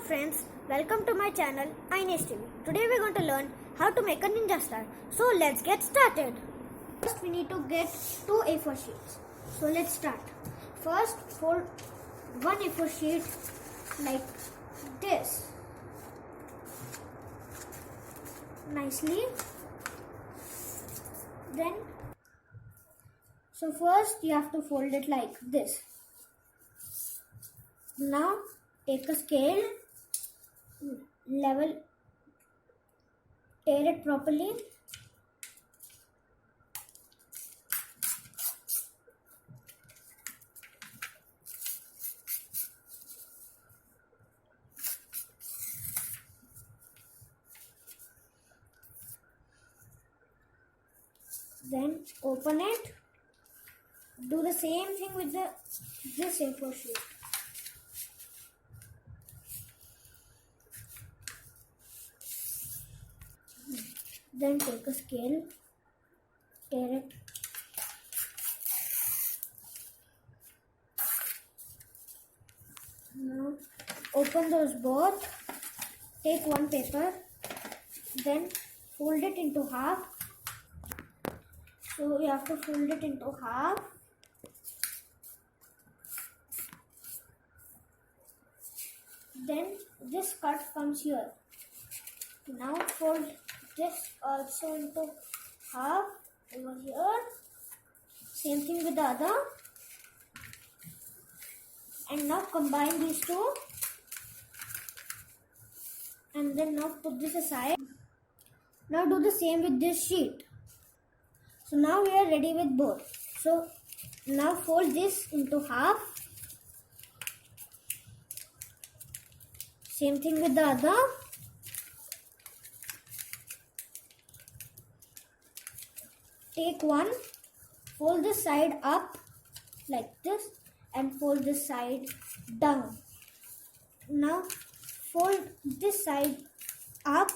friends, welcome to my channel Ines TV. Today we are going to learn how to make a ninja star. So let's get started. First we need to get 2 A4 sheets. So let's start. First fold one A4 sheet like this nicely. Then first you have to fold it like this. Now take a scale, level, tear it properly. Then open it. Do the same thing with this A4 sheet. Then take a scale, tear it. Now open those both. Take one paper, then fold it into half. So you have to fold it into half. Then this cut comes here. Now fold this also into half over here. Same thing with the other. And now combine these two. And then now put this aside. Now do the same with this sheet. So now we are ready with both. So now fold this into half. Same thing with the other. Take one, fold this side up like this and fold this side down. Now fold this side up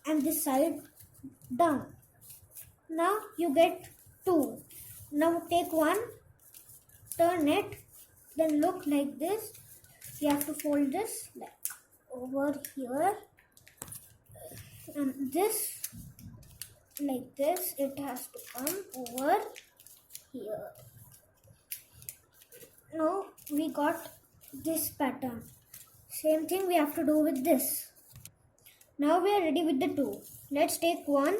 and this side down. Now you get two. Now take one, turn it, then look like this. You have to fold this like over here and this like this. It has to come over here. Now we got this pattern. Same thing we have to do with this. Now we are ready with the two. Let's take one,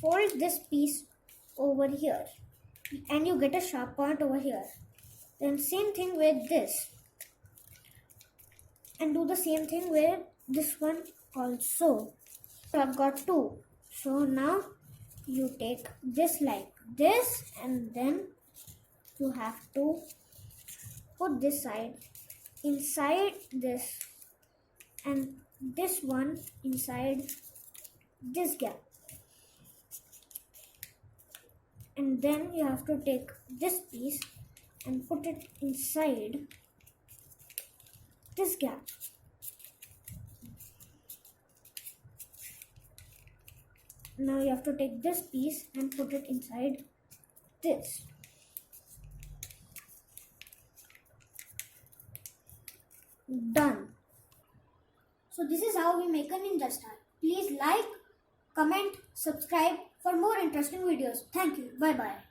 fold this piece over here and you get a sharp point over here. Then same thing with this. And do the same thing with this one also. So I've got two. So now you take this like this and then you have to put this side inside this and this one inside this gap. And then you have to take this piece and put it inside this gap. Now you have to take this piece and put it inside this. Done. So this is how we make a ninja star. Please like, comment, subscribe for more interesting videos. Thank you. Bye bye.